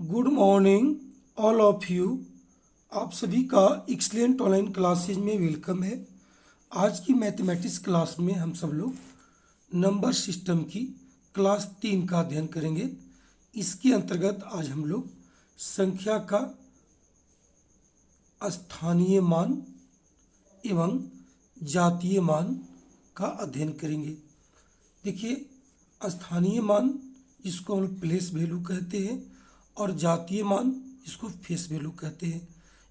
Good morning all of you. आप सभी का एक्सलेंट ऑनलाइन क्लासेज में वेलकम है। आज की मैथमेटिक्स क्लास में हम सब लोग नंबर सिस्टम की क्लास 3 का अध्ययन करेंगे। इसके अंतर्गत आज हम लोग संख्या का स्थानीय मान एवं जातीय मान का अध्ययन करेंगे। देखिए, स्थानीय मान जिसको हम लोग प्लेस वैल्यू कहते हैं और जातीय मान जिसको फेस वैल्यू कहते हैं।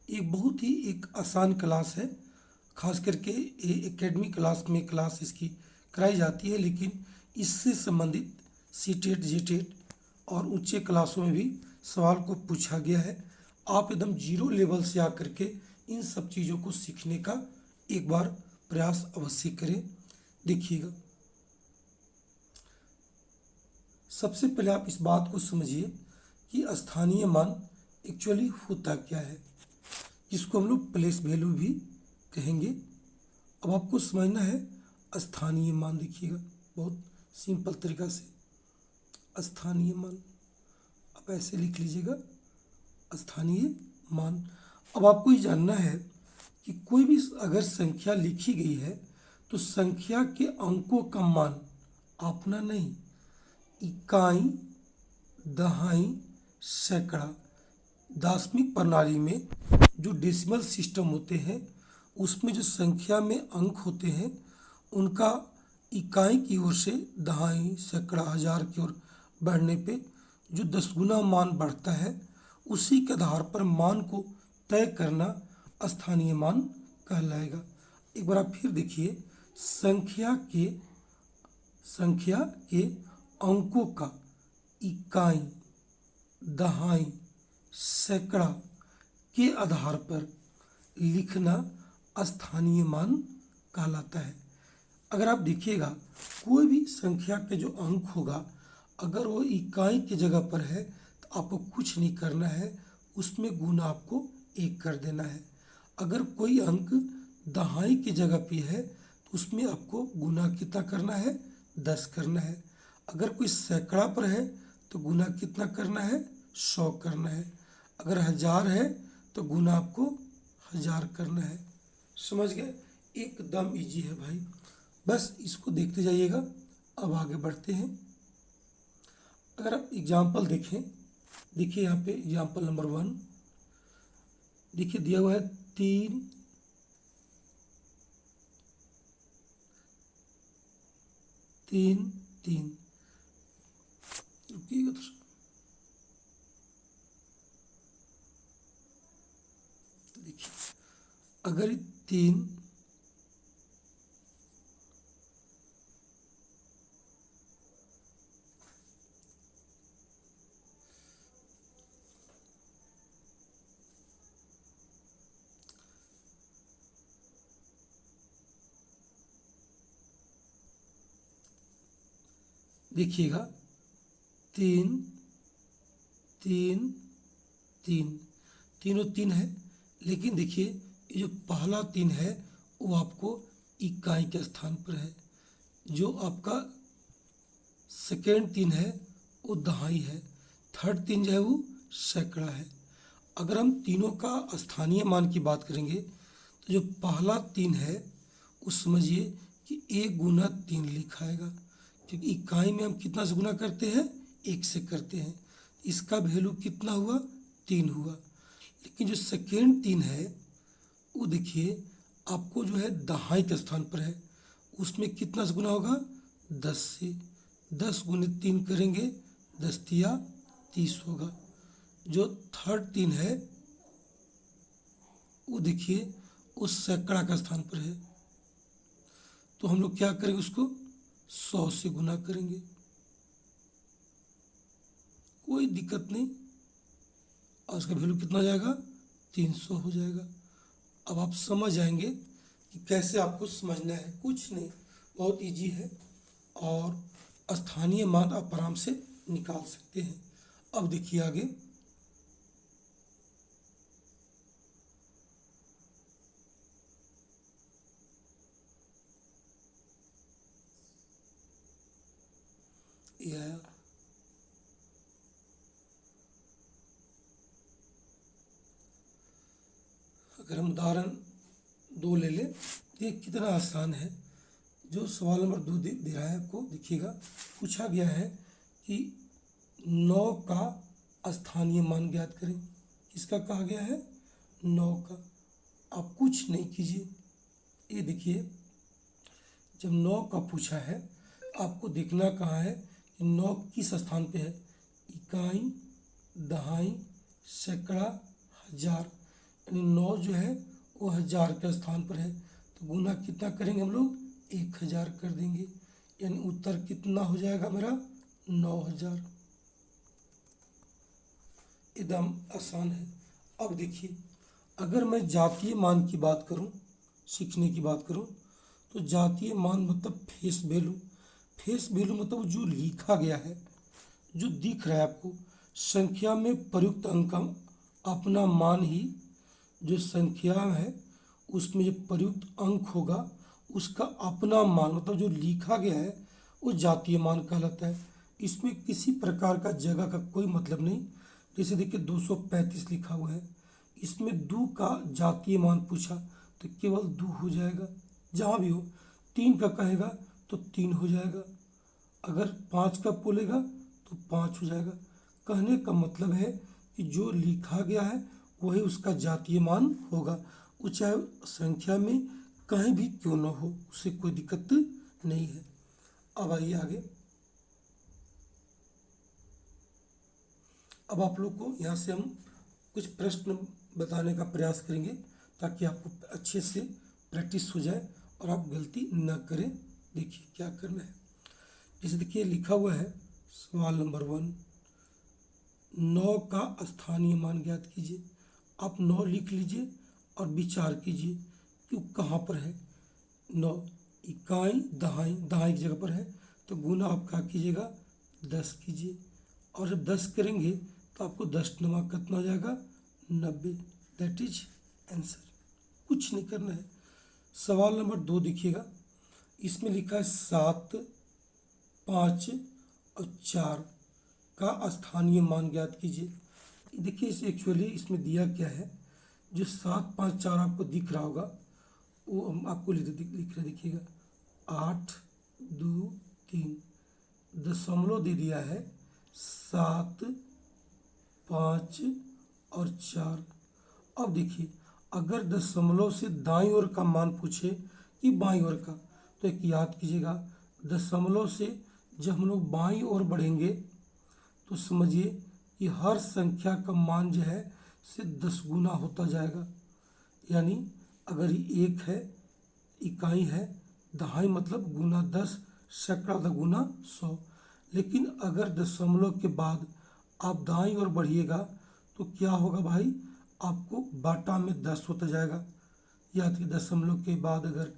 ये बहुत ही एक आसान क्लास है, खास करके एकेडमिक क्लास में क्लास इसकी कराई जाती है, लेकिन इससे संबंधित सीटेट जीटेट और ऊंचे क्लासों में भी सवाल को पूछा गया है। आप एकदम जीरो लेवल से आकर के इन सब चीज़ों को सीखने का एक बार प्रयास अवश्य करें। देखिएगा, सबसे पहले आप इस बात को समझिए कि स्थानीय मान एक्चुअली होता क्या है, जिसको हम लोग प्लेस वैल्यू भी कहेंगे। अब आपको समझना है स्थानीय मान। देखिएगा, बहुत सिंपल तरीका से स्थानीय मान आप ऐसे लिख लीजिएगा, स्थानीय मान। अब आपको ये जानना है कि कोई भी अगर संख्या लिखी गई है तो संख्या के अंकों का मान आपना नहीं, इकाई, दहाई, सैकड़ा, दशमिक प्रणाली में जो डेसिमल सिस्टम होते हैं उसमें जो संख्या में अंक होते हैं उनका इकाई की ओर से दहाई, सैकड़ा, हजार की ओर बढ़ने पे जो 10 गुना मान बढ़ता है, उसी के आधार पर मान को तय करना स्थानीय मान कहलाएगा। एक बार आप फिर देखिए, संख्या के अंकों का इकाई, दहाई, सैकड़ा के आधार पर लिखना स्थानीय मान कहलाता है। अगर आप देखिएगा, कोई भी संख्या के जो अंक होगा, अगर वो इकाई की जगह पर है तो आपको कुछ नहीं करना है, उसमें गुना आपको 1 कर देना है। अगर कोई अंक दहाई की जगह पे है तो उसमें आपको गुना कितना करना है, 10 करना है। अगर कोई सैकड़ा पर है तो गुना कितना करना है, 100 करना है। अगर हजार है तो गुना आपको 1000 करना है। समझ गए? एकदम इजी है भाई, बस इसको देखते जाइएगा। अब आगे बढ़ते हैं। अगर आप एग्जाम्पल देखें, देखिए यहाँ पे एग्जाम्पल नंबर 1 देखिए दिया हुआ है 3 3 3। रुकिएगा तो, देखिए अगर 3 देखिएगा 3 3 3 तीनों 3 है, लेकिन देखिए ये जो पहला 3 है वो आपको इकाई के स्थान पर है। जो आपका सेकेंड 3 है वो दहाई है। थर्ड 3 जो है वो सैकड़ा है। अगर हम तीनों का स्थानीय मान की बात करेंगे तो जो पहला 3 है वो समझिए कि 1 गुना 3 लिखाएगा, क्योंकि इकाई में हम कितना से गुना करते हैं, 1 से करते हैं। इसका वैल्यू कितना हुआ, 3 हुआ। लेकिन जो सेकेंड 3 है वो देखिए आपको जो है दहाई के स्थान पर है, उसमें कितना से गुना होगा, 10 से। 10 गुने 3 करेंगे, 10 तिया 30 होगा। जो थर्ड 3 है वो देखिए उस सैकड़ा का स्थान पर है, तो हम लोग क्या करेंगे, उसको 100 से गुना करेंगे। कोई दिक्कत नहीं, और उसका वैल्यू कितना हो जाएगा, 300 हो जाएगा। अब आप समझ जाएंगे कि कैसे आपको समझना है। कुछ नहीं, बहुत इजी है और स्थानीय मान आप आराम से निकाल सकते हैं। अब देखिए आगे, यह अगर हम उदाहरण 2 ले लें, ये कितना आसान है। जो सवाल नंबर 2 दे रहा है आपको, देखिएगा पूछा गया है कि 9 का स्थानीय मान ज्ञात करें। किसका कहा गया है? 9 का। आप कुछ नहीं कीजिए, ये देखिए जब 9 का पूछा है आपको देखना कहाँ है कि 9 किस स्थान पे है। इकाई, दहाई, सैकड़ा, हजार, यानी 9 जो है वो हजार के स्थान पर है, तो गुना कितना करेंगे हम लोग? 1000 कर देंगे, यानी उत्तर कितना हो जाएगा मेरा? 9000। एकदम आसान है। अब देखिए, अगर मैं जातीय मान की बात करूं, सीखने की बात करूं, तो जातीय मान मतलब फेस वैल्यू। फेस वैल्यू मतलब जो लिखा गया है, जो दिख रहा है आपको। संख्या में प्रयुक्त अंक अपना मान ही, जो संख्या है उसमें जो प्रयुक्त अंक होगा उसका अपना मान, मतलब जो लिखा गया है वो जातीय मान कहलाता है। इसमें किसी प्रकार का जगह का कोई मतलब नहीं। जैसे देखिए 235 लिखा हुआ है, इसमें 2 का जातीय मान पूछा तो केवल 2 हो जाएगा, जहाँ भी हो। 3 का कहेगा तो 3 हो जाएगा, अगर 5 का बोलेगा तो 5 हो जाएगा। कहने का मतलब है कि जो लिखा गया है वही उसका जातीय मान होगा, वो चाहे संख्या में कहीं भी क्यों न हो, उससे कोई दिक्कत नहीं है। अब आइए आगे। अब आप लोग को यहाँ से हम कुछ प्रश्न बताने का प्रयास करेंगे ताकि आपको अच्छे से प्रैक्टिस हो जाए और आप गलती न करें। देखिए क्या करना है। जैसे देखिए लिखा हुआ है सवाल नंबर 1, 9 का स्थानीय मान ज्ञात कीजिए। आप 9 लिख लीजिए और विचार कीजिए कि वो कहाँ पर है। 9 इकाई, दहाई, दहाई की जगह पर है, तो गुना आप क्या कीजिएगा? 10 कीजिए, और जब 10 करेंगे तो आपको 10 नमा कितना हो जाएगा? 90। That is answer. कुछ नहीं करना है। सवाल नंबर 2 देखिएगा, इसमें लिखा है 7, 5 और 4 का स्थानीय मान ज्ञात कीजिए। देखिए इस एक्चुअली इसमें दिया क्या है, जो 7, 5, 4 आपको दिख रहा होगा वो हम आपको लिख रहे देखिएगा। 8, 2, 3 दशमलव दे दिया है 7, 5 और 4। अब देखिए अगर दशमलव से दाईं ओर का मान पूछे कि बाईं ओर का, तो एक याद कीजिएगा, दशमलव से जब हम लोग बाईं ओर बढ़ेंगे तो समझिए कि हर संख्या का मान जो है से 10 गुना होता जाएगा। यानी अगर 1 है, इकाई है, दहाई मतलब गुना 10, सैकड़ा तो गुना 100। लेकिन अगर दशमलव के बाद आप दाईं ओर बढ़िएगा तो क्या होगा भाई? आपको बाटा में 10 होता जाएगा। याद कि दशमलव के बाद अगर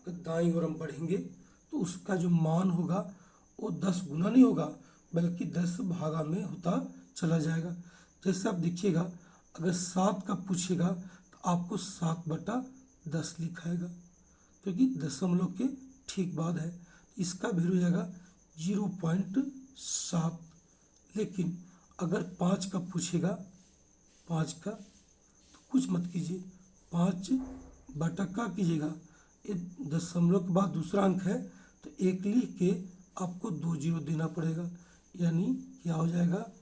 दाईं ओर हम बढ़ेंगे तो उसका जो मान होगा वो 10 गुना नहीं होगा बल्कि 10 भागा में होता चला जाएगा। जैसे आप देखिएगा अगर 7 का पूछेगा तो आपको 7/10 लिखाएगा, क्योंकि दशमलव के ठीक बाद है। इसका भी हो जाएगा 0.7। लेकिन अगर 5 का पूछेगा, 5 का तो कुछ मत कीजिए, 5 का कीजिएगा। ये दशमलव के बाद दूसरा अंक है तो 1 लिख के आपको 2 जीरो देना पड़ेगा, यानी क्या हो जाएगा?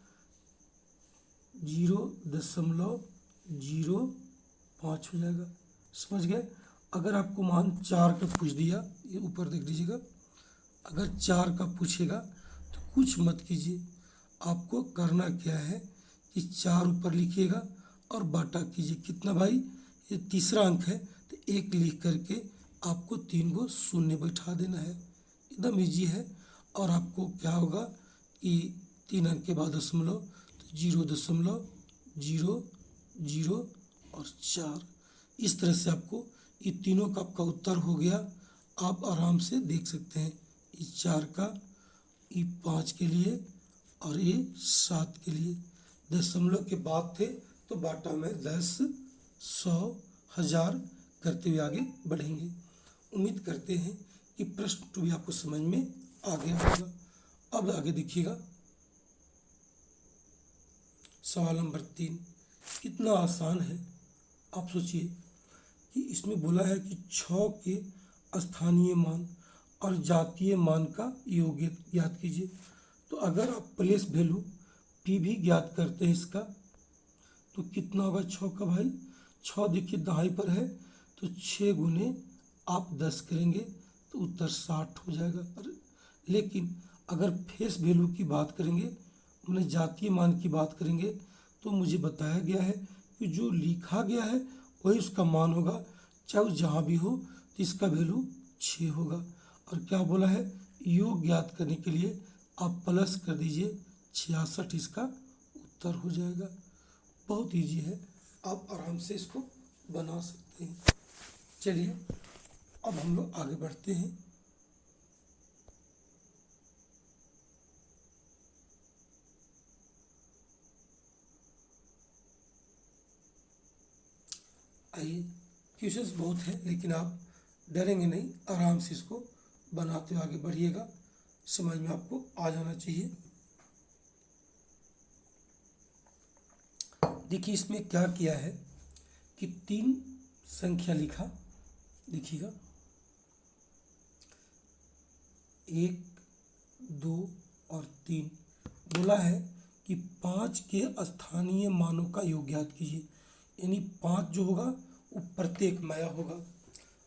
0.05 हो जाएगा। समझ गए? अगर आपको मान 4 का पूछ दिया, ये ऊपर देख लीजिएगा, अगर 4 का पूछेगा तो कुछ मत कीजिए। आपको करना क्या है कि 4 ऊपर लिखिएगा और बाटा कीजिए। कितना भाई? ये तीसरा अंक है तो 1 लिख करके आपको 3 को शून्य बैठा देना है। एकदम इजी है। और आपको क्या होगा कि 3 अंक के बाद दशमलव, तो 0.00 और 4। इस तरह से आपको ये तीनों का आपका उत्तर हो गया। आप आराम से देख सकते हैं, ये 4 का, ये 5 के लिए और ये 7 के लिए। दशमलव के बाद थे तो बाटा में 10, 100, 1000 करते हुए आगे बढ़ेंगे। उम्मीद करते हैं कि प्रश्न 2 भी आपको समझ में आ गया होगा। अब आगे देखिएगा सवाल नंबर 3, कितना आसान है। आप सोचिए कि इसमें बोला है कि 6 के स्थानीय मान और जातीय मान का योग ज्ञात कीजिए। तो अगर आप प्लेस वैल्यू पी भी ज्ञात करते हैं इसका, तो कितना होगा 6 का भाई? 6 देखिए दहाई पर है, तो 6 गुने आप 10 करेंगे तो उत्तर 60 हो जाएगा। लेकिन अगर फेस वैल्यू की बात करेंगे, मैंने जातीय मान की बात करेंगे, तो मुझे बताया गया है कि जो लिखा गया है वही उसका मान होगा, चाहे वो जहाँ भी हो, तो इसका वैल्यू 6 होगा। और क्या बोला है? योग ज्ञात करने के लिए आप प्लस कर दीजिए 66, इसका उत्तर हो जाएगा। बहुत इजी है, आप आराम से इसको बना सकते हैं। चलिए अब हम लोग आगे बढ़ते हैं। आइए, क्वेश्चंस बहुत है लेकिन आप डरेंगे नहीं, आराम से इसको बनाते हुए आगे बढ़िएगा, समझ में आपको आ जाना चाहिए। देखिए इसमें क्या किया है कि 3 संख्या लिखा, देखिएगा 1, 2 और 3। बोला है कि 5 के स्थानीय मानों का योग ज्ञात कीजिए। यानी 5 जो होगा वो प्रत्येक माया होगा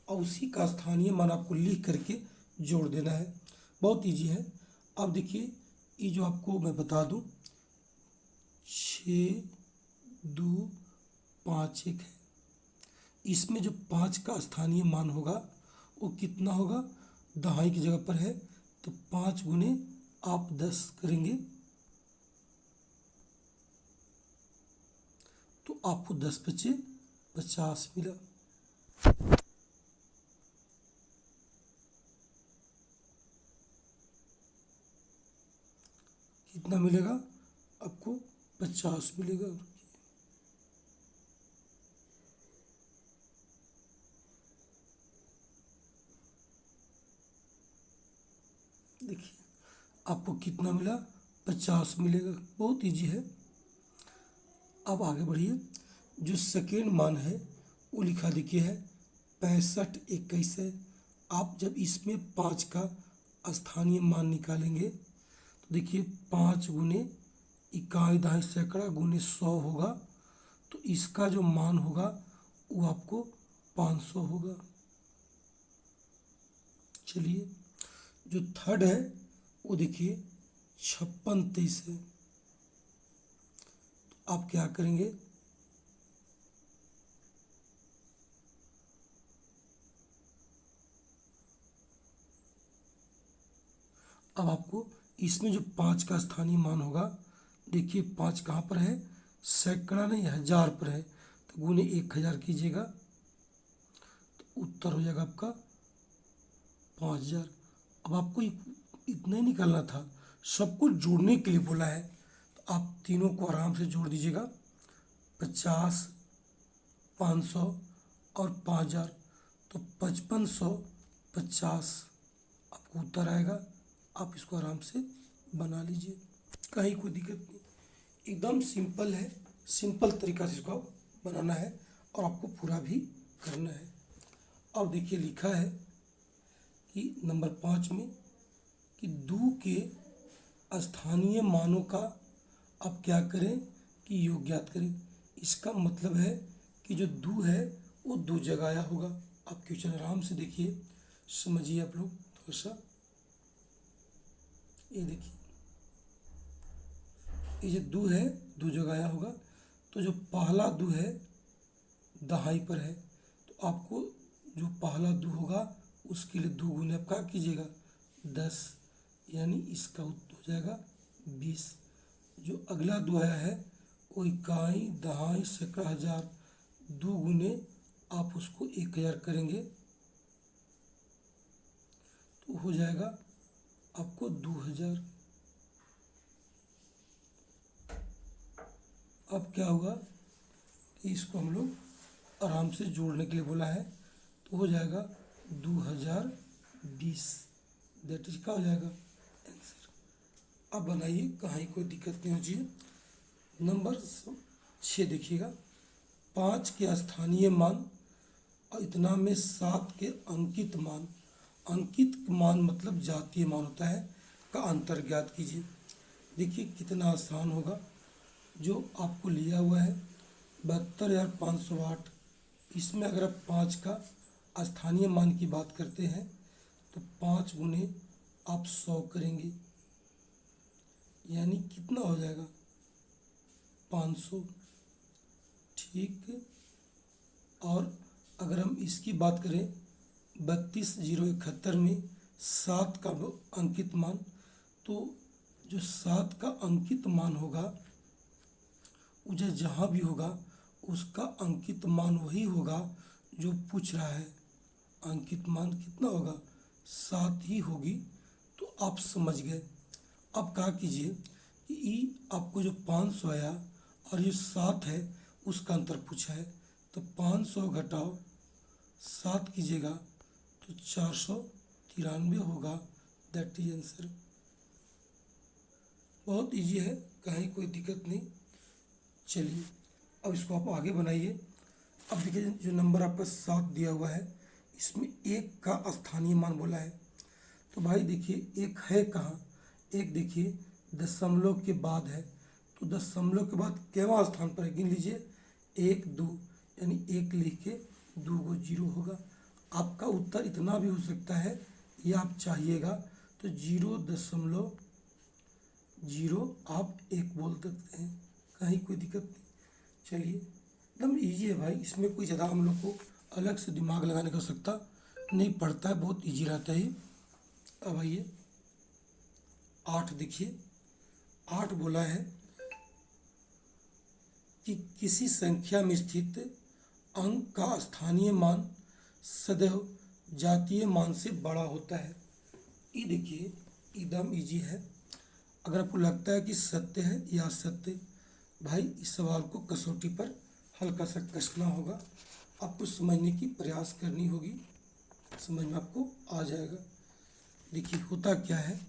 और उसी का स्थानीय मान आपको लिख करके जोड़ देना है। बहुत इजी है। अब देखिए ये जो आपको मैं बता दूं, 6, 2, 5, 1 है। इसमें जो 5 का स्थानीय मान होगा वो कितना होगा? दहाई की जगह पर है, तो 5 गुने आप 10 करेंगे तो आपको 10 बचे 50 मिला। कितना मिलेगा आपको? 50 मिलेगा। देखिए आपको कितना मिला? 50 मिलेगा। बहुत इजी है। अब आगे बढ़िए। जो सेकेंड मान है वो लिखा देखिए है 65, 21 है। आप जब इसमें 5 का स्थानीय मान निकालेंगे तो देखिए 5 गुने इकाई दहाई सैकड़ा गुने 100 होगा, तो इसका जो मान होगा वो आपको 500 होगा। चलिए जो थर्ड है वो देखिए 56, 23 है। तो आप क्या करेंगे? अब आपको इसमें जो 5 का स्थानीय मान होगा, देखिए 5 कहाँ पर है? सैकड़ा नहीं, 1000 पर है, तो गुने 1000 कीजिएगा तो उत्तर हो जाएगा आपका 5000। अब आपको इतना ही निकालना था, सबको जोड़ने के लिए बोला है, तो आप तीनों को आराम से जोड़ दीजिएगा। 50, 500 और 5000, तो 5550 आपको उत्तर आएगा। आप इसको आराम से बना लीजिए, कहीं कोई दिक्कत नहीं, एकदम सिंपल है। सिंपल तरीका से इसको बनाना है और आपको पूरा भी करना है। अब देखिए लिखा है कि नंबर 5 में कि 2 के स्थानीय मानों का आप क्या करें कि योग ज्ञात करें। इसका मतलब है कि जो 2 है वो 2 जगह आया होगा। आप क्वेश्चन आराम से देखिए, समझिए आप लोग थोड़ा सा। ये देखिए ये जो 2 है 2 जगह आया होगा, तो जो पहला 2 है दहाई पर है, तो आपको जो पहला 2 होगा उसके लिए 2 गुने आप क्या कीजिएगा? 10, यानी इसका उत्तर हो जाएगा 20। जो अगला 2 आया है वो इकाई दहाई सैकड़ा 1000, 2 गुने आप उसको 1000 करेंगे तो हो जाएगा आपको 2000। अब क्या हुआ कि इसको हम लोग आराम से जोड़ने के लिए बोला है, तो हो जाएगा 2020। दैट इज क्या हो जाएगा आंसर। अब बनाइए, कहीं कोई दिक्कत नहीं हो चाहिए। नंबर 6 देखिएगा, 5 के स्थानीय मान और इतना में 7 के अंकित मान, अंकित मान मतलब जातीय मान होता है, का अंतर ज्ञात कीजिए। देखिए कितना आसान होगा। जो आपको लिया हुआ है 72,508, इसमें अगर आप 5 का स्थानीय मान की बात करते हैं तो 5 गुने आप 100 करेंगे, यानी कितना हो जाएगा 500। ठीक। और अगर हम इसकी बात करें 32,071 में 7 का अंकित मान, तो जो 7 का अंकित मान होगा उसे जहाँ भी होगा उसका अंकित मान वही होगा जो पूछ रहा है। अंकित मान कितना होगा 7 ही होगी। तो आप समझ गए। अब क्या कीजिए कि आपको जो 500 आया और ये 7 है उसका अंतर पूछा है, तो 500 घटाओ 7 कीजिएगा तो 493 होगा। That is answer. बहुत इजी है, कहीं कोई दिक्कत नहीं। चलिए अब इसको आप आगे बनाइए। अब देखिए जो नंबर आपका 7 दिया हुआ है इसमें 1 का स्थानीय मान बोला है। तो भाई देखिए 1 है कहाँ, एक देखिए दशमलव के बाद है, तो दशमलव के बाद केवां स्थान पर है गिन लीजिए 1 2, यानी 1 लिख के 2 को 0 होगा। आपका उत्तर इतना भी हो सकता है, ये आप चाहिएगा तो 0.0 आप 1 बोल सकते हैं, कहीं कोई दिक्कत नहीं। चलिए एकदम इजी है भाई, इसमें कोई ज़्यादा हम लोग को अलग से दिमाग लगाने की आवश्यकता नहीं पड़ता है, बहुत इजी रहता है ये। अब आइए 8 देखिए। 8 बोला है कि किसी संख्या में स्थित अंक का स्थानीय मान सदैव जातीय मान से बड़ा होता है। ये देखिए एकदम इजी है। अगर आपको लगता है कि सत्य है या असत्य, भाई इस सवाल को कसौटी पर हल्का सा कसना होगा, आपको समझने की प्रयास करनी होगी, समझ में आपको आ जाएगा। देखिए होता क्या है,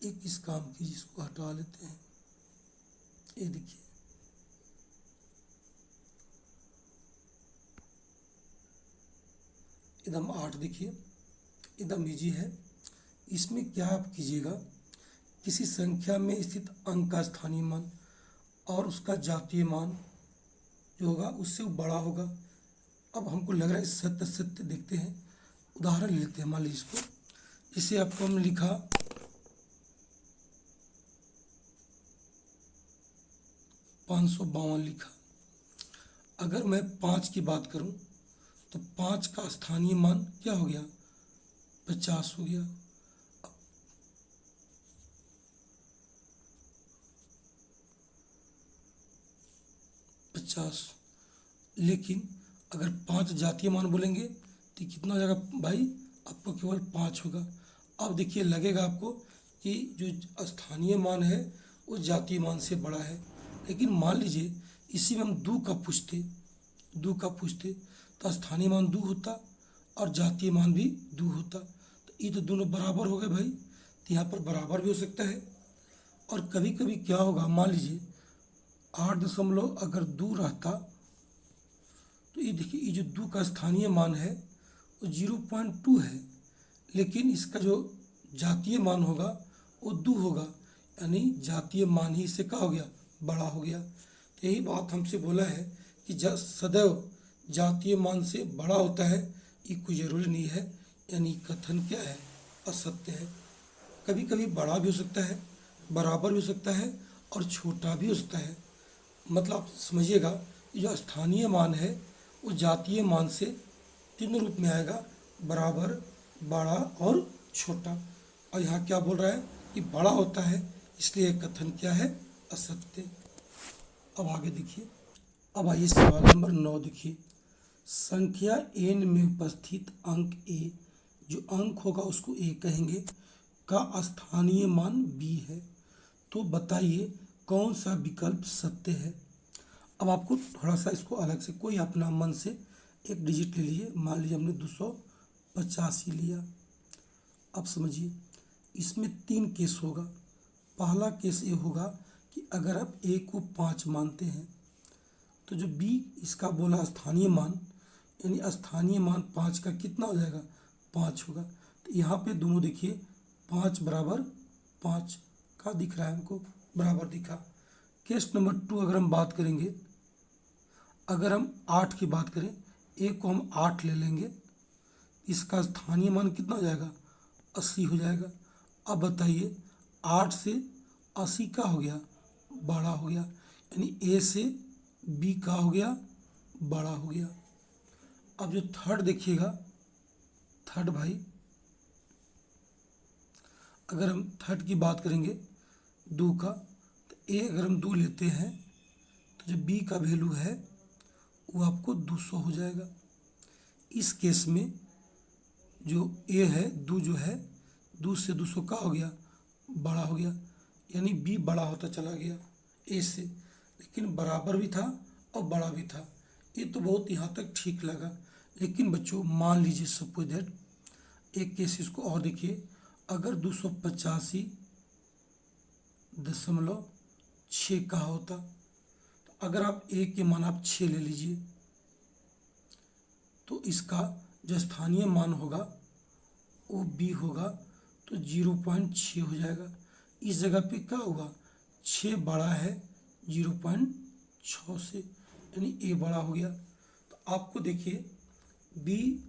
एक इस काम की जिसको हटा लेते हैं। ये देखिए एकदम 8 देखिए एकदम इजी है। इसमें क्या आप कीजिएगा, किसी संख्या में स्थित अंक का स्थानीय मान और उसका जातीय मान जो होगा उससे वो बड़ा होगा। अब हमको लग रहा है सत्य सत्य देखते हैं, उदाहरण लेते हैं। मान लीजिए इसको, इसे आपको हम लिखा 552 लिखा। अगर मैं 5 की बात करूं तो 5 का स्थानीय मान क्या हो गया 50 हो गया। 50, लेकिन अगर 5 जातीय मान बोलेंगे तो कितना हो जाएगा भाई, आपको केवल 5 होगा। अब देखिए लगेगा आपको कि जो स्थानीय मान है वो जातीय मान से बड़ा है, लेकिन मान लीजिए इसी में हम 2 का पूछते तो स्थानीय मान 2 होता और जातीय मान भी 2 होता, तो ये तो दोनों बराबर हो गए भाई, तो यहाँ पर बराबर भी हो सकता है। और कभी कभी क्या होगा, मान लीजिए 8 अगर 2 रहता तो ये देखिए ये जो 2 का स्थानीय मान है वो 0.2 है, लेकिन इसका जो जातीय मान होगा वो 2 होगा, यानी जातीय मान ही इससे क्या हो गया बड़ा हो गया। तो यही बात हमसे बोला है कि सदैव जातीय मान से बड़ा होता है, ये कोई ज़रूरी नहीं है, यानी कथन क्या है असत्य है। कभी कभी बड़ा भी हो सकता है, बराबर भी हो सकता है और छोटा भी हो सकता है। मतलब आप समझिएगा जो स्थानीय मान है वो जातीय मान से 3 रूप में आएगा, बराबर, बड़ा और छोटा। और यहाँ क्या बोल रहा है कि बड़ा होता है, इसलिए कथन क्या है असत्य। अब आगे देखिए। अब आइए सवाल नंबर 9 देखिए। संख्या n में उपस्थित अंक a, जो अंक होगा उसको a कहेंगे, का स्थानीय मान b है, तो बताइए कौन सा विकल्प सत्य है। अब आपको थोड़ा सा इसको अलग से कोई अपना मन से एक डिजिट ले लीजिए। मान लीजिए हमने 285 लिया। अब समझिए इसमें 3 केस होगा। पहला केस ये होगा कि अगर आप a को 5 मानते हैं तो जो बी इसका बोला स्थानीय मान, यानी स्थानीय मान 5 का कितना हो जाएगा, 5 होगा। तो यहाँ पे दोनों देखिए 5 बराबर 5 का दिख रहा है हमको, बराबर दिखा। केस नंबर 2 अगर हम बात करेंगे, अगर हम 8 की बात करें, ए को हम 8 ले लेंगे, इसका स्थानीय मान कितना हो जाएगा, 80 हो जाएगा। अब बताइए 8 से 80 का हो गया, बड़ा हो गया, यानी ए से बी का हो गया, बड़ा हो गया। अब जो थर्ड देखिएगा, थर्ड भाई अगर हम थर्ड की बात करेंगे 2 का, तो ए अगर हम 2 लेते हैं तो जो बी का वैल्यू है वो आपको 200 हो जाएगा। इस केस में जो ए है 2 जो है 2 से 200 का हो गया, बड़ा हो गया, यानी बी बड़ा होता चला गया ए से, लेकिन बराबर भी था और बड़ा भी था। ये तो बहुत यहाँ तक ठीक लगा। लेकिन बच्चों मान लीजिए सपोज दैट एक केस इसको और देखिए, अगर 285.6 का होता, तो अगर आप ए के मान आप 6 ले लीजिए, तो इसका जो स्थानीय मान होगा वो बी होगा, तो 0.6 हो जाएगा। इस जगह पे क्या होगा, 6 बड़ा है 0.6 से, यानी ए बड़ा हो गया। तो आपको देखिए बी,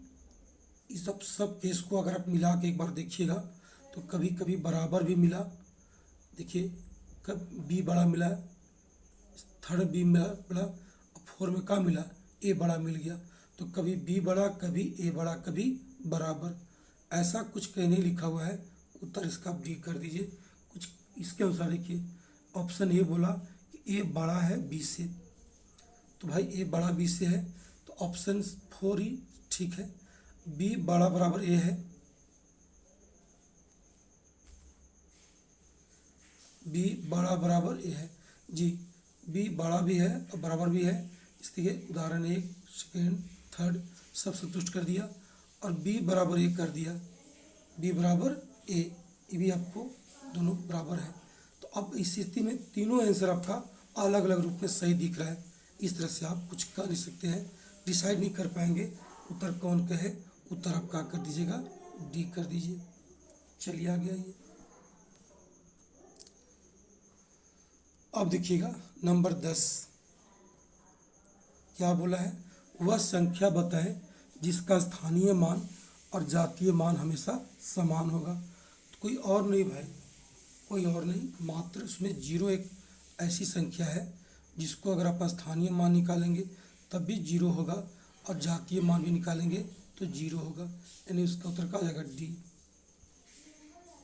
इस सब केस को अगर आप मिला के एक बार देखिएगा तो कभी कभी बराबर भी मिला, देखिए कब बी बड़ा मिला, थर्ड बी मिला बड़ा, और 4 में क्या मिला, ए बड़ा मिल गया। तो कभी बी बड़ा, कभी ए बड़ा, कभी बराबर, ऐसा कुछ कहीं नहीं लिखा हुआ है। उत्तर इसका डी कर दीजिए। कुछ इसके अनुसार देखिए, ऑप्शन ए बोला कि ए बड़ा है बी से, तो भाई ए बड़ा बी से है, तो ऑप्शन 4 ही ठीक है। बी बड़ा बराबर ए है, बी बड़ा बराबर ए है जी, बी बड़ा भी है और बराबर भी है। इसलिए उदाहरण 1, सेकेंड, थर्ड सब संतुष्ट कर दिया, और बी बराबर ए कर दिया, बी बराबर ए, ये भी आपको दोनों बराबर है। तो अब इस स्थिति में तीनों आंसर आपका अलग अलग रूप में सही दिख रहा है। इस तरह से आप कुछ कर नहीं सकते हैं, डिसाइड नहीं कर पाएंगे उत्तर कौन कहे। उत्तर आप क्या कर दीजिएगा, डी कर दीजिए। चलिए आ गया ये। अब देखिएगा नंबर 10 क्या बोला है, वह संख्या बताएं जिसका स्थानीय मान और जातीय मान हमेशा समान होगा। तो कोई और नहीं भाई, कोई और नहीं, मात्र उसमें 0 एक ऐसी संख्या है जिसको अगर आप स्थानीय मान निकालेंगे तब भी 0 होगा, और जातीय मान भी निकालेंगे तो 0 होगा, यानी उसका उत्तर क्या हो जाएगा, डी।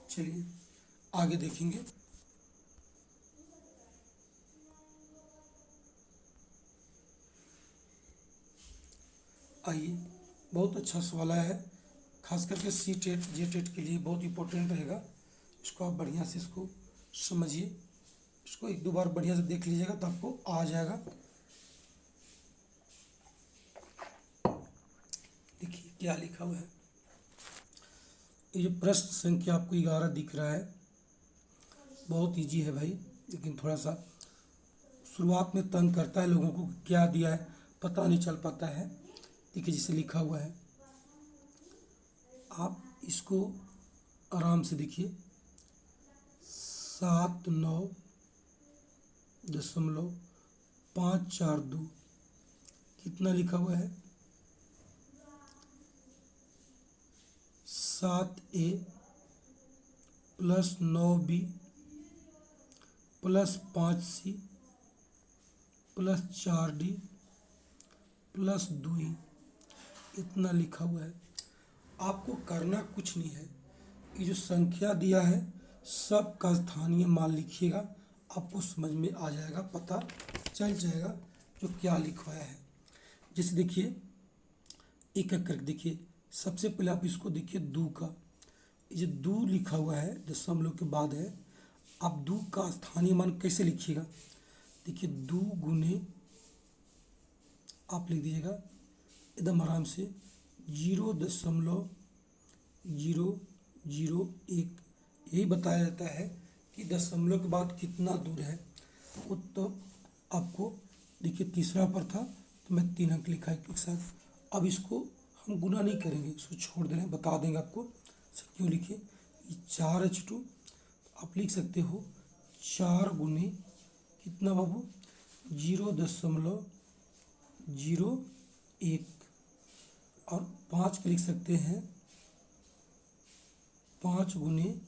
चलिए आगे देखेंगे। आइए, बहुत अच्छा सवाल आया है, खास करके सी टेट जे टेट के लिए बहुत इंपॉर्टेंट रहेगा। इसको आप बढ़िया से इसको समझिए, इसको 1-2 बार बढ़िया से देख लीजिएगा तो आपको आ जाएगा। देखिए क्या लिखा हुआ है, ये जो प्रश्न संख्या आपको 11 दिख रहा है, बहुत इजी है भाई, लेकिन थोड़ा सा शुरुआत में तंग करता है लोगों को, क्या दिया है पता नहीं चल पाता है। देखिए जिसे लिखा हुआ है, आप इसको आराम से देखिए, 79.542 कितना लिखा हुआ है, 7A + 9B + 5C + 4D + 2E, इतना लिखा हुआ है। आपको करना कुछ नहीं है, ये जो संख्या दिया है सब का स्थानीय मान लिखिएगा, आपको समझ में आ जाएगा, पता चल जाएगा जो क्या लिखवाया है। जैसे देखिए एक एक करके देखिए, सबसे पहले आप इसको देखिए 2 का, ये जो 2 लिखा हुआ है दशमलव के बाद है, आप 2 का स्थानीय मान कैसे लिखिएगा, देखिए 2 गुने आप लिख दीजिएगा एकदम आराम से 0.001, यही बताया जाता है कि दशमलव के बाद कितना दूर है। वो तो आपको देखिए तीसरा पर था तो मैं 3 अंक लिखा एक साथ। अब इसको हम गुना नहीं करेंगे, इसको छोड़ दे रहे हैं, बता देंगे आपको क्यों लिखे। ये 4H2 आप लिख सकते हो 4 गुने कितना बाबू 0.01 और 5 को लिख सकते हैं 5 गुने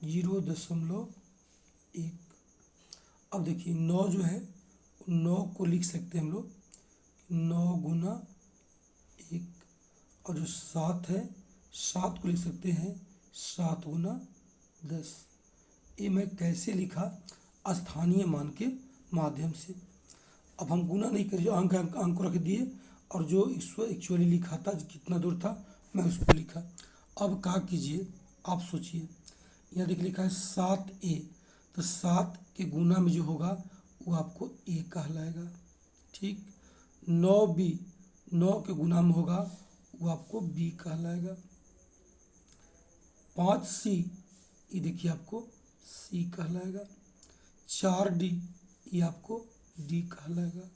0.1। अब देखिए 9 जो है 9 को लिख सकते हैं हम लोग 9 गुना 1, और जो 7 है 7 को लिख सकते हैं 7 गुना 10। ये मैं कैसे लिखा, स्थानीय मान के माध्यम से। अब हम गुना नहीं करें, जो अंक को रख दिए और जो इसको एक्चुअली लिखा था कितना दूर था मैं उसको लिखा। अब क्या कीजिए आप सोचिए, यहाँ देखिए लिखा है 7A, तो 7 के गुना में जो होगा वो आपको A कहलाएगा, ठीक। 9B 9 के गुना में होगा वो आपको B कहलाएगा। 5C ये देखिए आपको C कहलाएगा। 4D ये आपको D कहलाएगा।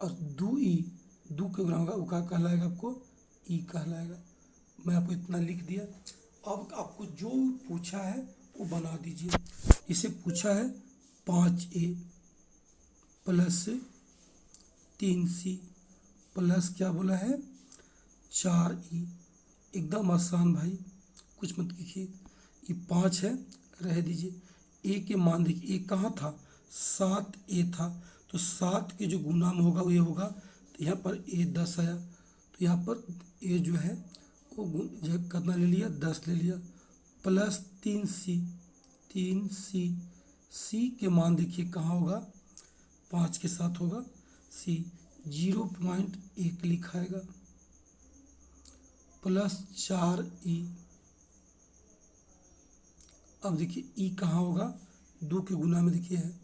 और 2E 2 के गुना होगा वो क्या कहलाएगा आपको E कहलाएगा। मैं आपको इतना लिख दिया। अब आपको जो पूछा है वो बना दीजिए। इसे पूछा है 5A प्लस 3C प्लस क्या बोला है 4E। एकदम आसान भाई, कुछ मत लिखिए। ये 5 है, रह दीजिए। A के मान देखिए, A कहाँ था 7A था, तो 7 के जो गुना में होगा वो ये होगा, तो यहाँ पर A 10 आया, तो यहाँ पर A जो है वो जो कितना ले लिया 10 ले लिया। प्लस 3C 3C C के मान देखिए कहाँ होगा 5 के साथ होगा C 0.1 लिखाएगा। Plus 4E। अब देखिए E कहाँ होगा 2 के गुना में देखिए है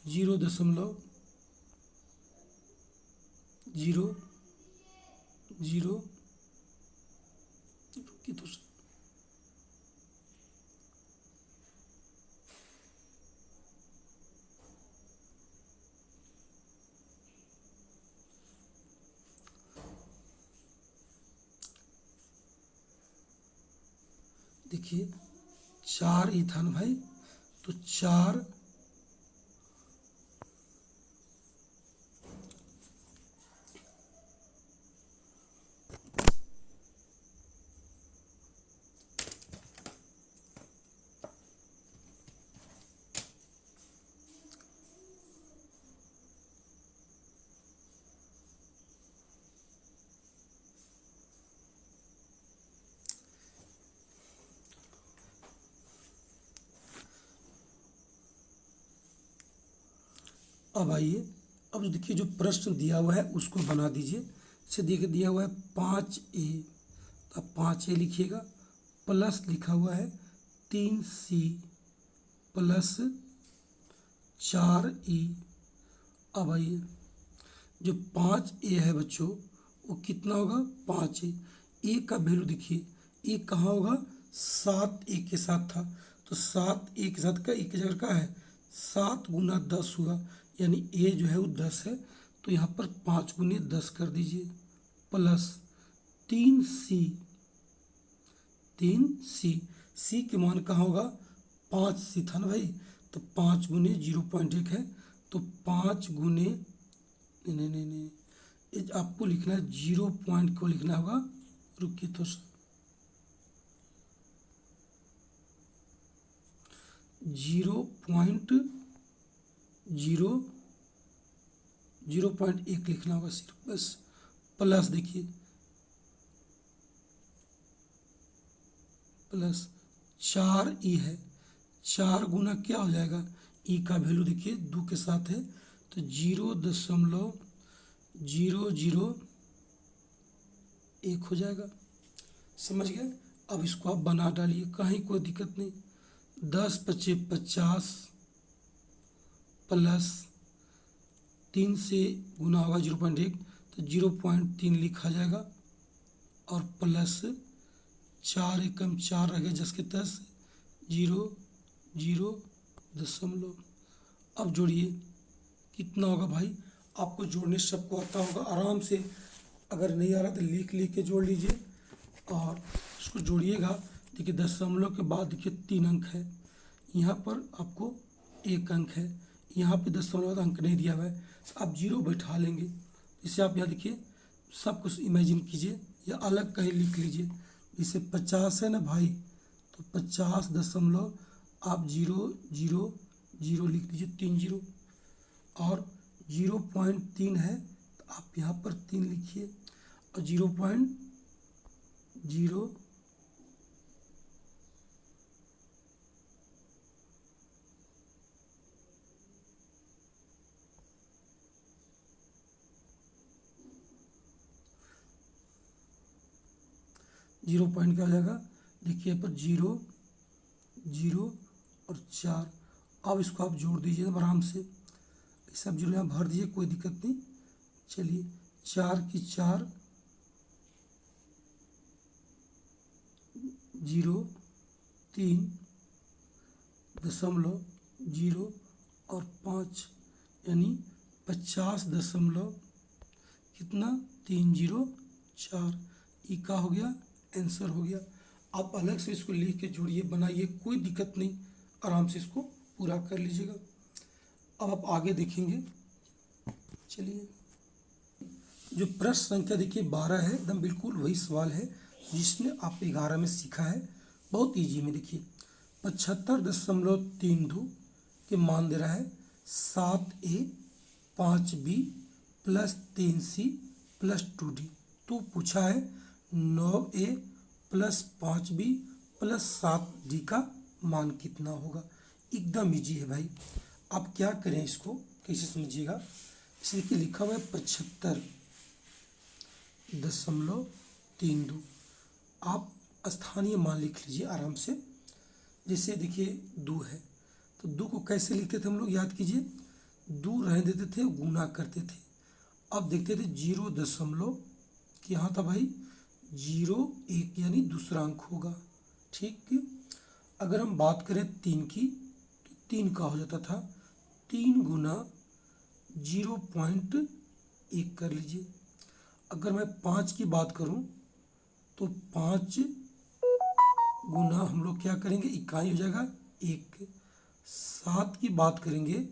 0.0 रुकिए तो देखिए 4 था ना भाई, तो 4 अब आइए, अब देखिए जो प्रश्न दिया हुआ है उसको बना दीजिए। इसे देखिए दिया हुआ है 5A, तो अब 5A लिखिएगा, प्लस लिखा हुआ है 3C प्लस 4E। अब आइए जो 5A है बच्चों वो कितना होगा 5A। A का वैल्यू देखिए, A कहाँ होगा 7A के साथ था, तो 7A के साथ का एक जगह का है 7 गुना 10 हुआ, यानी A जो है वो 10 है, तो यहाँ पर 5 गुने 10 कर दीजिए। प्लस 3C C के मान कहाँ होगा 5C था ना भाई, तो 5 गुने 0.1 है, तो 5 गुने नहीं ये आपको लिखना है 0 पॉइंट को लिखना होगा, रुकिए तो 0.1 लिखना होगा सिर्फ बस। प्लस देखिए प्लस 4E है, 4 गुना क्या हो जाएगा E का वैल्यू देखिए 2 के साथ है, तो 0.001 हो जाएगा। समझ गए। अब इसको आप बना डालिए, कहीं कोई दिक्कत नहीं। 10 × 5 = 50 प्लस 3 से गुना होगा 0.1, तो 0.3 लिखा जाएगा, और प्लस 4 × 4 रह गया 10 के 10 0 0 दशमलव। अब जोड़िए, कितना होगा भाई? आपको जोड़ने सबको आता होगा आराम से, अगर नहीं आ रहा तो लिख के जोड़ लीजिए और इसको जोड़िएगा। देखिए दशमलव के बाद देखिए 3 अंक है, यहाँ पर आपको 1 अंक है, यहाँ पे दशमलव अंक नहीं दिया हुआ है, तो आप जीरो बैठा लेंगे। इसे आप यहाँ देखिए सब कुछ इमेजिन कीजिए या अलग कहीं लिख लीजिए। जैसे 50 है ना भाई, तो 50 आप 0 0 0 लिख लीजिए, 3 जीरो। और 0.3 है तो आप यहाँ पर 3 लिखिए, और 0.0 जीरो पॉइंट क्या हो जाएगा? देखिए यहाँ पर 0 0 और 4। अब इसको आप जोड़ दीजिए आराम से, सब जीरो यहाँ भर दीजिए, कोई दिक्कत नहीं। चलिए 4 की 4, 0 3 दशमलव 0 और 5, यानी 50 दशमलव कितना 304। ई का हो गया, आंसर हो गया। आप अलग से इसको लिख के जोड़िए, बनाइए, कोई दिक्कत नहीं, आराम से इसको पूरा कर लीजिएगा। अब आप आगे देखेंगे। चलिए, जो प्रश्न संख्या देखिए 12 है, एकदम बिल्कुल वही सवाल है जिसने आप 11 में सीखा है, बहुत ईजी में। देखिए 75.32 के मान दे रहा है 7A 5B plus 3C plus 2D। तो पूछा है 9A plus 5B plus 7D का मान कितना होगा। एकदम इजी है भाई। आप क्या करें, इसको कैसे समझिएगा। इसे देखिए लिखा हुआ है 75.32। आप स्थानीय मान लिख लीजिए आराम से। जैसे देखिए 2 है, तो 2 को कैसे लिखते थे हम लोग, याद कीजिए। 2 रहने देते थे, गुना करते थे। अब देखते थे 0 दशमलव यहाँ था भाई, 0 1 यानी दूसरा अंक होगा, ठीक। अगर हम बात करें 3 की, तो 3 का हो जाता था 3 गुना 0.1 कर लीजिए। अगर मैं 5 की बात करूं तो 5 गुना हम लोग क्या करेंगे, इकाई हो जाएगा 1। 7 की बात करेंगे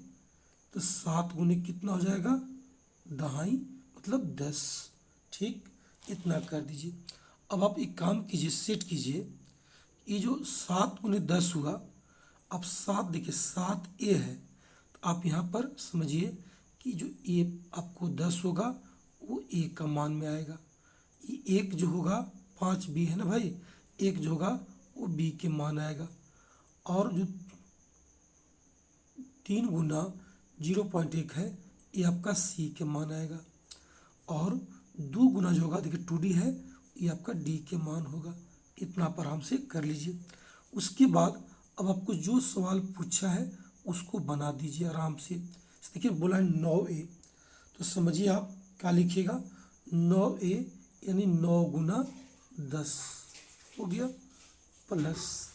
तो 7 गुने कितना हो जाएगा, दहाई, मतलब 10, ठीक। इतना कर दीजिए। अब आप एक काम कीजिए, सेट कीजिए, ये जो 7 गुने 10 हुआ, अब 7 देखिए 7A है, तो आप यहाँ पर समझिए कि जो ए आपको 10 होगा वो ए का मान में आएगा। ये 1 जो होगा 5B है ना भाई, 1 जो होगा वो B के मान आएगा। और जो 3 गुना 0.1 है, ये आपका C के मान आएगा। और 2 गुना जो होगा देखिए 2D है, ये आपका D के मान होगा। इतना आप आराम से कर लीजिए। उसके बाद अब आपको जो सवाल पूछा है उसको बना दीजिए आराम से। देखिए बोला है 9A, तो समझिए आप क्या लिखिएगा, 9A यानी 9 गुना 10 हो गया, प्लस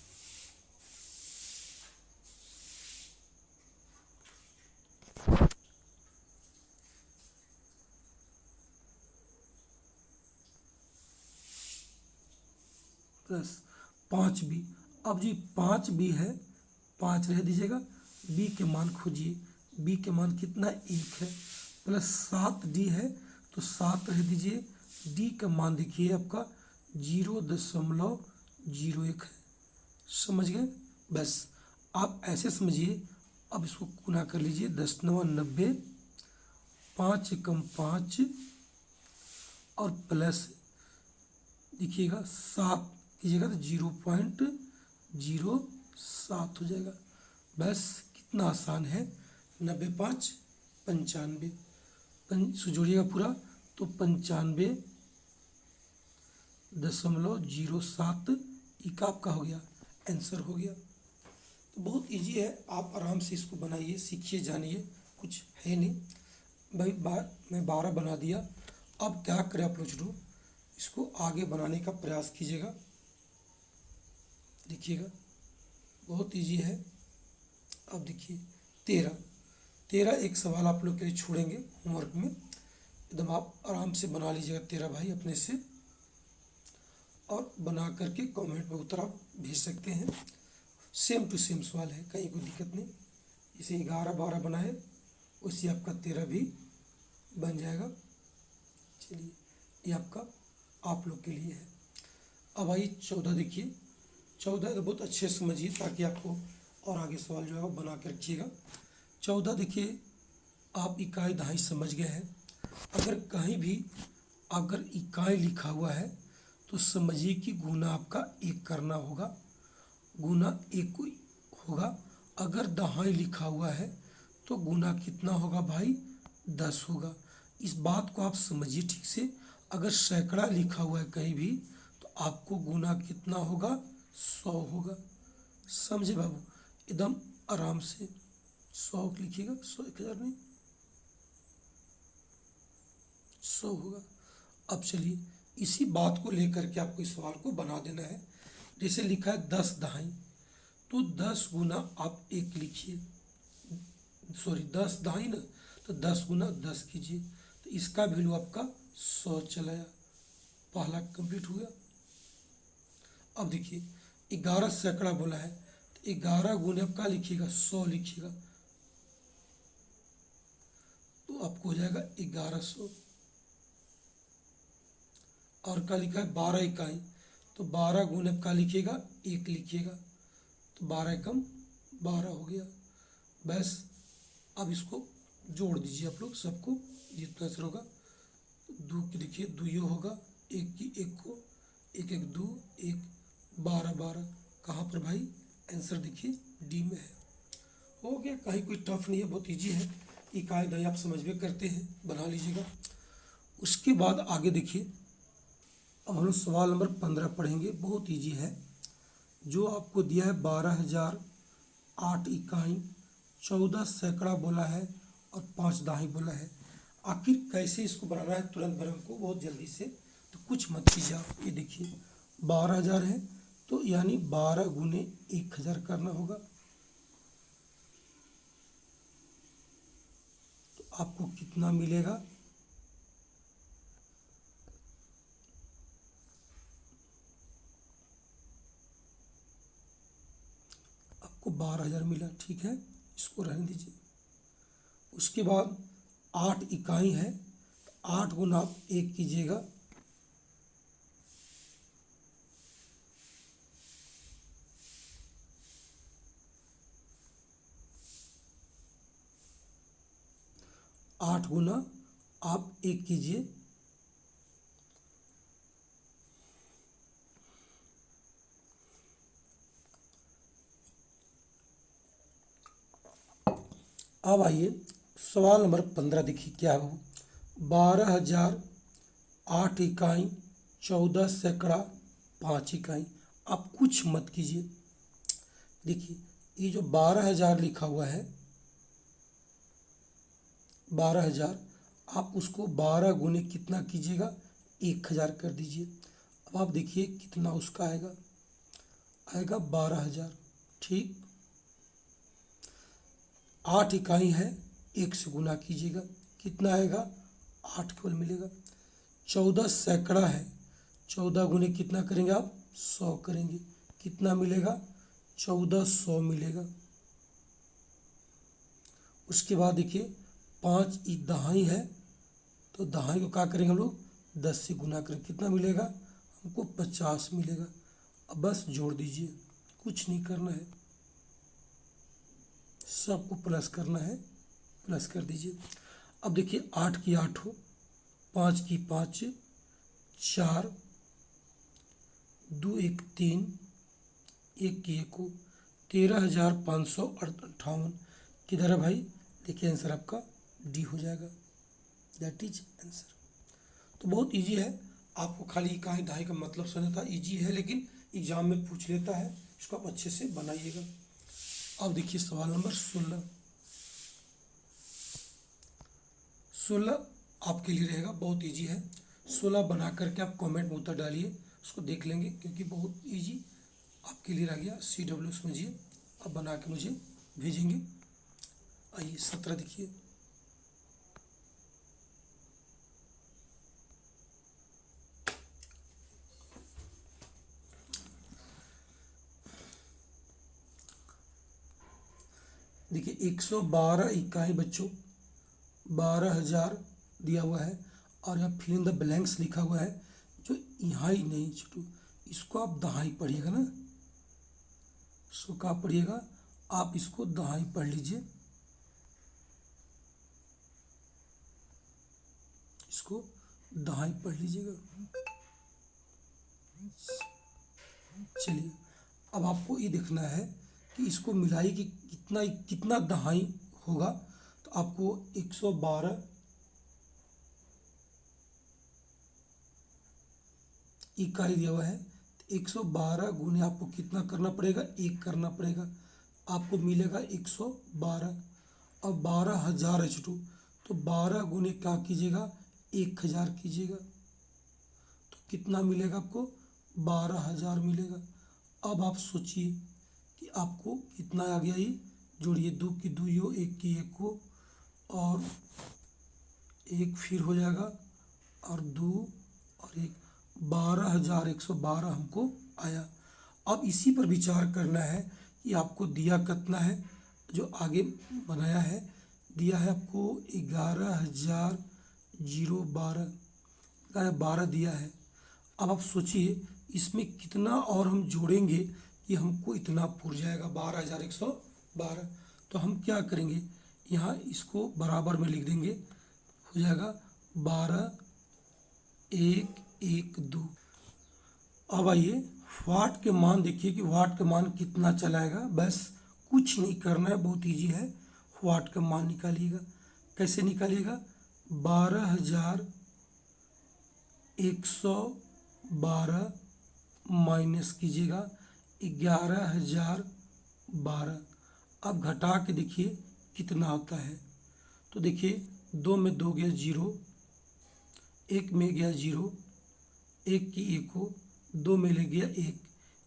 प्लस 5B। अब जी 5B है, 5 रह दीजिएगा, B के मान खोजिए। B के मान कितना, 1 है। प्लस 7D है, तो 7 रह दीजिए। D का मान देखिए आपका 0.01 है। समझ गए? बस आप ऐसे समझिए। अब इसको गुना कर लीजिए, 10 9 90, 5 एकम 5 और प्लस देखिएगा 7 कीजिएगा तो 0.07 हो जाएगा। बस कितना आसान है, 90 5 95, जोड़िएगा पूरा तो 95.07 ई का आपका हो गया, आंसर हो गया। तो बहुत इजी है, आप आराम से इसको बनाइए, सीखिए, जानिए, कुछ है नहीं भाई। मैं 12 बना दिया। अब क्या करें आप लोग, इसको आगे बनाने का प्रयास कीजिएगा। देखिएगा बहुत इजी है। अब देखिए 13 एक सवाल आप लोग के लिए छोड़ेंगे होमवर्क में, एकदम आप आराम से बना लीजिएगा 13 भाई अपने से, और बना करके कमेंट में उत्तर आप भेज सकते हैं। सेम टू सेम सवाल है, कहीं कोई दिक्कत नहीं। इसे 11 12 बनाए उसी आपका 13 भी बन जाएगा। चलिए ये आपका आप लोग के लिए है। अब आइए 14 देखिए। 14 तो बहुत अच्छे से समझिए ताकि आपको और आगे सवाल जो है वो बना के रखिएगा। 14 देखिए, आप इकाई दहाई समझ गए हैं। अगर कहीं भी अगर इकाई लिखा हुआ है तो समझिए कि गुना आपका 1 करना होगा, गुना 1 को होगा। अगर दहाई लिखा हुआ है तो गुना कितना होगा भाई, 10 होगा। इस बात को आप समझिए ठीक से। अगर सैकड़ा लिखा हुआ है कहीं भी तो आपको गुना कितना होगा, 100 होगा। समझे बाबू, एकदम आराम से 100 लिखिएगा, 100 1000 नहीं, 100 होगा। अब चलिए इसी बात को लेकर के आपको इस सवाल को बना देना है। जैसे लिखा है 10 दहाई, तो 10 गुना आप 1 लिखिए, सॉरी 10 दहाई ना, तो 10 गुना 10 कीजिए, तो इसका वैल्यू आपका 100 चलाया, पहला कंप्लीट हो गया। अब देखिए 11 सैकड़ा बोला है तो 11 गुने आप क्या लिखिएगा, 100 लिखिएगा, तो आपको हो जाएगा 1100। और क्या लिखा है 12 इकाई, तो 12 गुने आप क्या लिखिएगा, 1 लिखिएगा, तो 12 एकम 12 हो गया। बस अब इसको जोड़ दीजिए आप लोग सबको, जितना सर होगा। दो की देखिए दुइयो होगा, एक की एक को, एक एक दो, एक 12 12। कहाँ पर भाई, आंसर देखिए डी में है। हो गया, कहीं कोई टफ नहीं है, बहुत इजी है। इकाई दहाई आप समझ में करते हैं, बना लीजिएगा। उसके बाद आगे देखिए, अब हम लोग सवाल नंबर 15 पढ़ेंगे, बहुत इजी है। जो आपको दिया है 12,008 इकाई, 14 सैकड़ा बोला है और 5 दहाई बोला है। आखिर कैसे इसको बनाना है तुरंत भर हमको, बहुत जल्दी से। तो कुछ मत कीजिए आप, ये देखिए 12,000 है तो यानी 12 गुने 1000 करना होगा। तो आपको कितना मिलेगा, आपको 12,000 मिला, ठीक है, इसको रहने दीजिए। उसके बाद 8 इकाई है, 8 गुना आप 1 कीजिएगा, आठ गुना आप 1 कीजिए, अब आइए सवाल नंबर 15 देखिए क्या है वो। 12,008 इकाई, 14 सैकड़ा, 5 इकाई। आप कुछ मत कीजिए। देखिए ये जो 12,000 लिखा हुआ है, 12,000, आप उसको 12 गुने कितना कीजिएगा, 1,000 कर दीजिए। अब आप देखिए कितना उसका आएगा, आएगा 12,000, ठीक। 8 इकाई है, 1 से गुना कीजिएगा, कितना आएगा, 8 केवल मिलेगा। 14 सैकड़ा है, 14 गुने कितना करेंगे आप, 100 करेंगे, कितना मिलेगा, 1400 मिलेगा। उसके बाद देखिए 5 दहाई है, तो दहाई को क्या करेंगे हम लोग, 10 से गुना करेंगे, कितना मिलेगा हमको, 50 मिलेगा। अब बस जोड़ दीजिए, कुछ नहीं करना है, सबको प्लस करना है, प्लस कर दीजिए। अब देखिए 8 की 8 हो, 5 की 5, 4, 2 1 3, 1 की 1 हो, 13,558। किधर है भाई, देखिए आंसर आपका डी हो जाएगा, दैट इज आंसर। तो बहुत इजी है, आपको खाली इकाई दहाई का मतलब समझना था। इजी है लेकिन एग्जाम में पूछ लेता है, इसको आप अच्छे से बनाइएगा। अब देखिए सवाल नंबर 16। 16 आपके लिए रहेगा, बहुत इजी है। 16 बना करके आप कमेंट में उत्तर डालिए, उसको देख लेंगे क्योंकि बहुत इजी आपके लिए रह गया। CW समझिए, अब बना के मुझे भेजेंगे। आइए 17 देखिए। देखिए 112 इकाई बच्चों 12,000 दिया हुआ है, और यहाँ फिल इन द ब्लैंक्स लिखा हुआ है, जो यहाँ ही नहीं छोटू, इसको आप दहाई पढ़िएगा ना, इसको क्या पढ़िएगा आप, इसको दहाई पढ़ लीजिए, इसको दहाई पढ़ लीजिएगा। चलिए अब आपको ये देखना है कि इसको मिलाई कि कितना कितना दहाई होगा। तो आपको 112 इकाई दिया हुआ है, 112 गुने आपको कितना करना पड़ेगा, 1 करना पड़ेगा, आपको मिलेगा 112। अब 12,000 है छोटू, तो 12 गुने क्या कीजिएगा, 1,000 कीजिएगा, तो कितना मिलेगा आपको, 12,000 मिलेगा। अब आप सोचिए कि आपको कितना आ गया, ये जोड़िए, 2 की 2 हो, 1 की 1 हो, और 1 फिर हो जाएगा, और 2 और 1, 12,112 हमको आया। अब इसी पर विचार करना है कि आपको दिया कितना है, जो आगे बनाया है, दिया है आपको 11,012 दिया है। अब आप सोचिए इसमें कितना और हम जोड़ेंगे कि हमको इतना पुर जाएगा 12,112। तो हम क्या करेंगे, यहाँ इसको बराबर में लिख देंगे, हो जाएगा 12,112। अब आइए वाट के मान देखिए कि वाट का मान कितना चलाएगा। बस कुछ नहीं करना है, बहुत इजी है। वाट का मान निकालिएगा, कैसे निकालिएगा, 12,112 माइनस कीजिएगा 11,012। अब घटा के देखिए कितना होता है। तो देखिए 2 में 2 गया 0, 1 में गया 0, 1 की 1 हो, 2 में ले गया 1,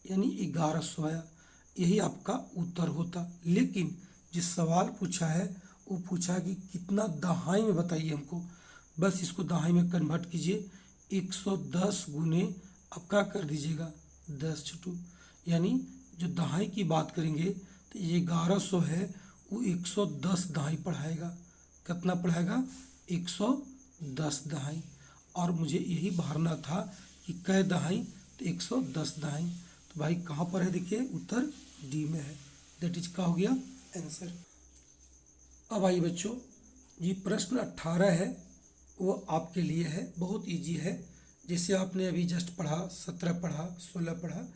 यानी 1100 आया। यही आपका उत्तर होता। लेकिन जिस सवाल पूछा है वो पूछा है कि कितना दहाई में बताइए हमको। बस इसको दहाई में कन्वर्ट कीजिए, 110 गुने अब क्या कर दीजिएगा 10 छोटू, यानी जो दहाई की बात करेंगे तो ये 1100 है, वो 110 दहाई पढ़ाएगा। कितना पढ़ाएगा, 110 दहाई। और मुझे यही भरना था कि कै दहाई, तो 110 दहाई। तो भाई कहाँ पर है, देखिए उत्तर डी में है। दैट इज का हो गया आंसर। अब आइए बच्चों, ये प्रश्न 18 है, वो आपके लिए है, बहुत इजी है। जैसे आपने अभी जस्ट पढ़ा, 17 पढ़ा, 16 पढ़ा,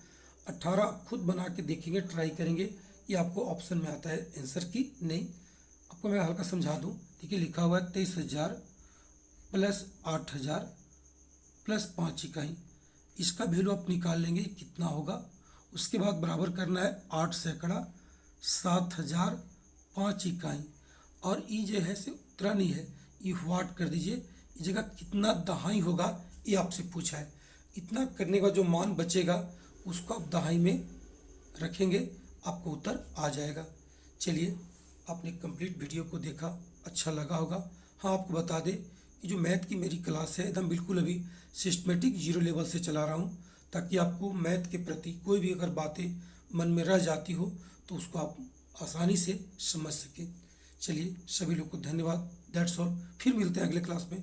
18 आप खुद बना के देखेंगे, ट्राई करेंगे कि आपको ऑप्शन में आता है आंसर की नहीं। आपको मैं हल्का समझा दूं। देखिए लिखा हुआ है 23,000 प्लस 8,000 प्लस 5 इकाई। इसका वैल्यू आप निकाल लेंगे कितना होगा। उसके बाद बराबर करना है 8 सैकड़ा 7,000 5 इकाई। और ई जो है से उतरा नहीं है, ये वाट कर दीजिए। इस जगह कितना दहाई होगा ये आपसे पूछा है। इतना करने का जो मान बचेगा उसको आप दहाई में रखेंगे, आपको उत्तर आ जाएगा। चलिए, आपने कंप्लीट वीडियो को देखा, अच्छा लगा होगा। हाँ, आपको बता दें कि जो मैथ की मेरी क्लास है एकदम बिल्कुल अभी सिस्टमेटिक 0 लेवल से चला रहा हूँ, ताकि आपको मैथ के प्रति कोई भी अगर बातें मन में रह जाती हो तो उसको आप आसानी से समझ सकें। चलिए, सभी लोग को धन्यवाद। That's all. फिर मिलते हैं अगले क्लास में।